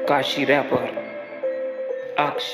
Kashi wrapper अक्ष।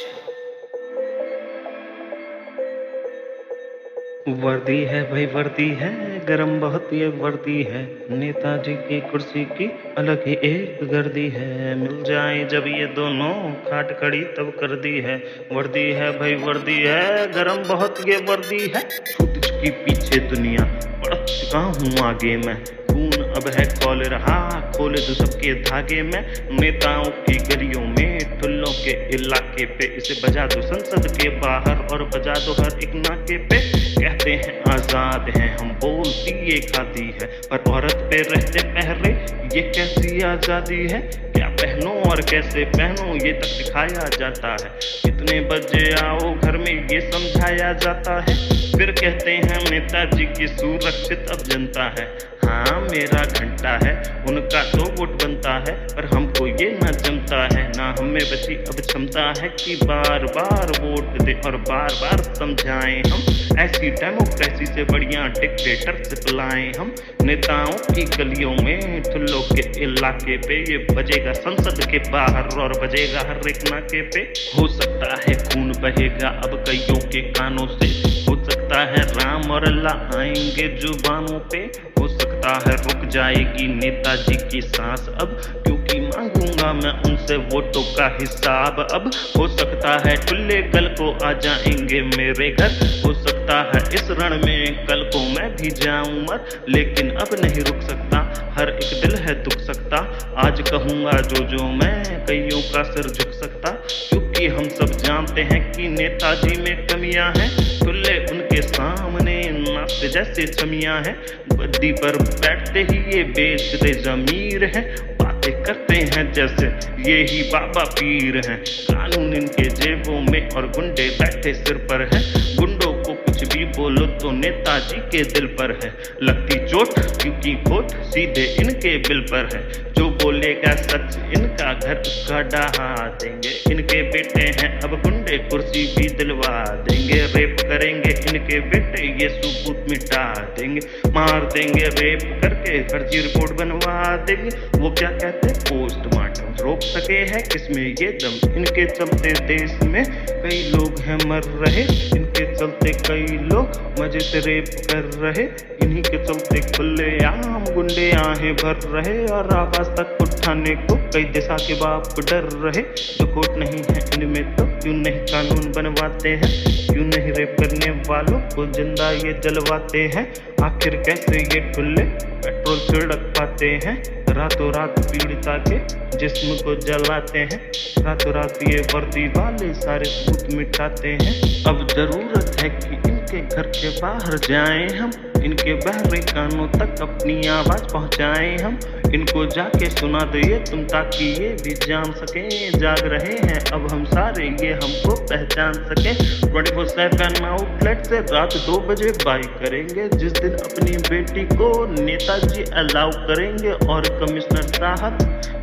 वर्दी है भाई वर्दी है, गरम बहुत ये वर्दी है। नेताजी की कुर्सी की अलग ही एक गर्दी है। मिल जाए जब ये दोनों खाट खड़ी तब कर दी है। वर्दी है भाई वर्दी है, गरम बहुत ये वर्दी है। छूट चुकी पीछे दुनिया, बढ़ चुका हूँ आगे मैं। खून अब है खोल रहा, खोले दो सबके धागे में। नेताओं की गलियों में, ठुल्लों के इलाके पे, इसे बजा दो संसद के बाहर और बजा दो हर एक नाके पे। कहते हैं आजाद हैं हम, बोलती ये खादी है, पर औरत पे रहते पहरे ये कैसी आजादी है। क्या पहनो और कैसे पहनो ये तक सिखाया जाता है। कितने बजे आओ घर में ये समझाया जाता है। फिर कहते हैं नेताजी की सुरक्षित अब जनता है। हाँ मेरा घंटा है, उनका तो वोट बनता है, पर हमको ये ना जमता है। ना हमें बची अब क्षमता है कि बार बार वोट दे और बार बार समझाएं हम। ऐसी डेमोक्रेसी से बढ़िया डिक्टेटर से बुलाएं हम। नेताओं की गलियों में, ठुल्लों के इलाके पे, ये बजेगा संसद के बाहर और बजेगा हर एक नाके पे। हो सकता है खून बहेगा अब कईयों के कानों से, हो सकता है राम और अल्लाह आएंगे जुबानों पे। हो सकता है रुक जाएगी नेताजी की सांस अब, क्योंकि मांगूंगा मैं उनसे वोटों का हिसाब अब। हो सकता है ठुल्ले कल को आ जाएंगे मेरे घर। हो सकता है इस रण में कल को मैं भी जाऊं मर, लेकिन अब नहीं रुक सकता, हर एक दिल है दुख सकता। आज कहूंगा जो मैं, कईयों का सिर झुक सकता, क्योंकि हम सब जानते हैं कि नेताजी में कमियां हैं। ठुल्ले उनके सामने नाचते जैसे छमियां हैं। गद्दी पर बैठते ही ये बेचते जमीर हैं। बातें करते हैं जैसे ये ही बाबा पीर हैं। कानून इनके जेबों में और गुंडे बैठे सिर पर हैं। गुंडों को कुछ भी बोलो तो नेताजी के दिल पर है लगती चोट, क्योंकि वोट सीधे इनके बिल पर है। जो बोलेगा सच इनका घर उसका डहा देंगे। इनके बेटे हैं अब गुंडे, कुर्सी भी दिलवा देंगे। रेप करेंगे इनके बेटे, ये सबूत मिटा देंगे। मार देंगे रेप करके, फर्जी रिपोर्ट बनवा देंगे। वो क्या कहते पोस्टमार्टम रोक सके है किसमें ये दम। इनके चलते देश में कई लोग हैं मर रहे, इनके चलते कई लोग मजे से रेप कर रहे। इन्हीं के चलते खुले आम गुंडे आहें भर रहे, और आवाज तक उठाने को कई दिशा के बाप डर रहे। जो कोर्ट नहीं है इनमें तो क्यों नहीं कानून बनवाते हैं। क्यों नहीं रेप करने वालों को जिंदा ये जलवाते हैं। आखिर कैसे ये ठुल्ले पेट्रोल छिड़क पाते हैं। रातों रात पीड़िता के जिस्म को जलाते हैं। रातों रात ये वर्दी वाले सारे सबूत मिटाते हैं। अब जरूरत है कि इनके घर के बाहर जाएं हम, इनके बहरे कानों तक अपनी आवाज पहुंचाएं हम। इनको जाके सुना दे तुम, ताकि ये भी जान सके जाग रहे हैं अब हम सारे, ये हमको पहचान सके। 24/7 आउटलेट से रात 2 बजे बाई करेंगे, जिस दिन अपनी बेटी को नेताजी अलाउ करेंगे। और कमिश्नर साहब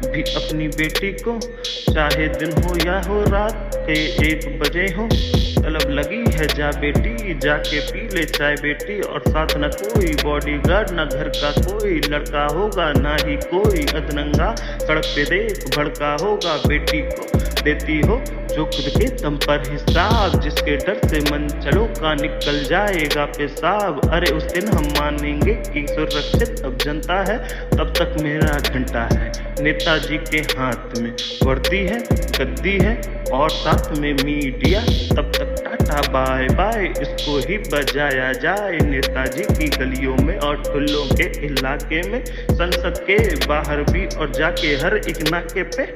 भी अपनी बेटी को, चाहे दिन हो या हो रात के 1 बजे हो, तलब लगी है जा बेटी, जाके पी ले चाय बेटी। और साथ न कोई बॉडीगार्ड, न घर का कोई लड़का होगा, ना ही कोई अधनंगा सड़क पे देख भड़का होगा। बेटी को देती हो जो खुद के दम पर हिसाब, जिसके डर से मन चलो का निकल जाएगा पेशाब। अरे उस दिन हम मानेंगे कि सुरक्षित अब जनता है, तब तक मेरा घंटा है। नेताजी के हाथ में वर्दी है, गद्दी है और साथ में मीडिया। तब तक टाटा बाय बाय, इसको ही बजाया जाए नेताजी की गलियों में और ठुल्लों के इलाके में, संसद के बाहर भी और जाके हर एक नाके पे।